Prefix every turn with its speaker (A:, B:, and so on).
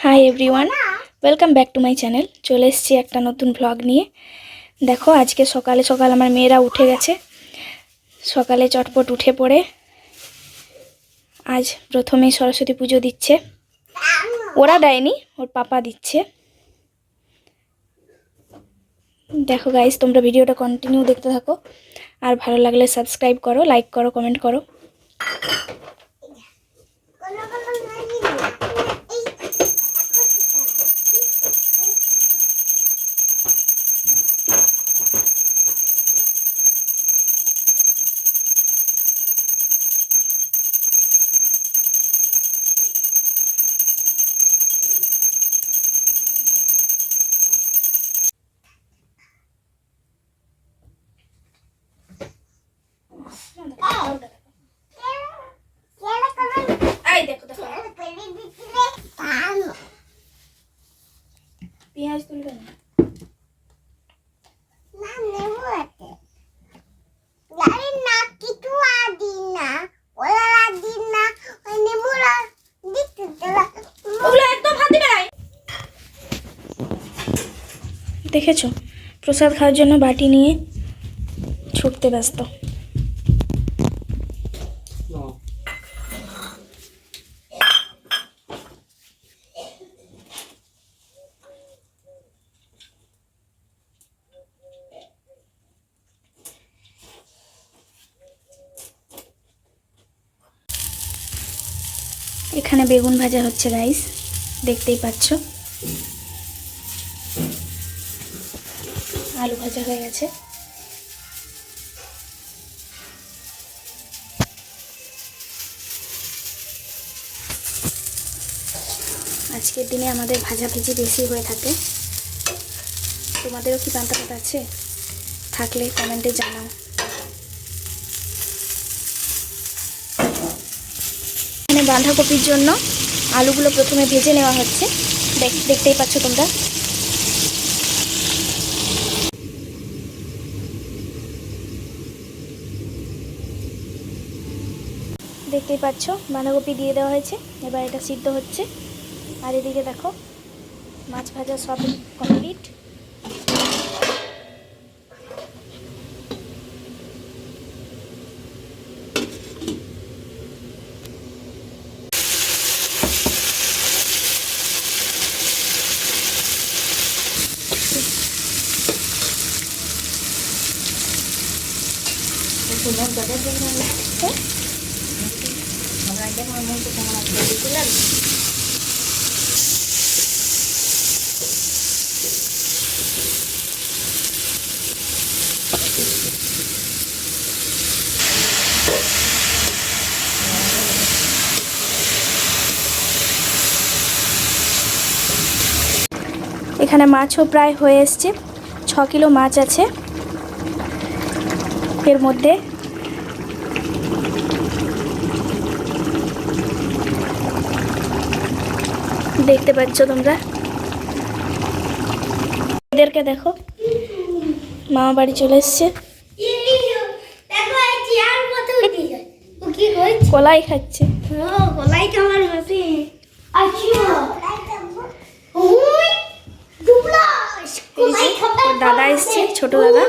A: Hi everyone, welcome back to my channel. চলে এসেছি একটা নতুন ব্লগ নিয়ে। দেখো, আজকে সকালে সকাল আমার মেয়েরা উঠে গেছে। সকালে চটপট উঠে পড়ে আজ প্রথমেই সরস্বতী পুজো দিচ্ছে। ওরা দেয়নি, ওর পাপা দিচ্ছে। দেখো গাইস, তোমরা ভিডিওটা কন্টিনিউ দেখতে থাকো, আর ভালো লাগলে সাবস্ক্রাইব করো, লাইক করো, কমেন্ট করো। পেঁয়াজ তুলবে না? দেখেছো, প্রসাদ খাওয়ার জন্য বাটি নিয়ে ছুটতে ব্যস্ত। এখানে বেগুন ভাজা হচ্ছে গাইস, দেখতেই পাচ্ছ। আলু ভাজা হয়ে গেছে। আজকের দিনে আমাদের ভাজাভুজি বেশি হয়ে থাকে। তোমাদেরও কি পান্তা ভাত আছে? থাকলে কমেন্টে জানাও। এখানে বাঁধাকপির জন্য আলুগুলো প্রথমে ভেজে নেওয়া হচ্ছে। দেখতেই পাচ্ছ তোমরা। দেখতেই পাচ্ছ, বাঁধাকপি দিয়ে দেওয়া হয়েছে। এবার এটা সিদ্ধ হচ্ছে। আর এদিকে দেখো, মাছ ভাজা সব কমপ্লিট। এখানে মাছও প্রায় হয়ে এসছে। 6 কিলো মাছ আছে এর মধ্যে। দেখতে পাচ্ছ তোমরা। এদেরকে দেখো, মামা বাড়ি চলে এসছে। কলাই খাচ্ছে। দাদা এসছে, ছোট দাদা।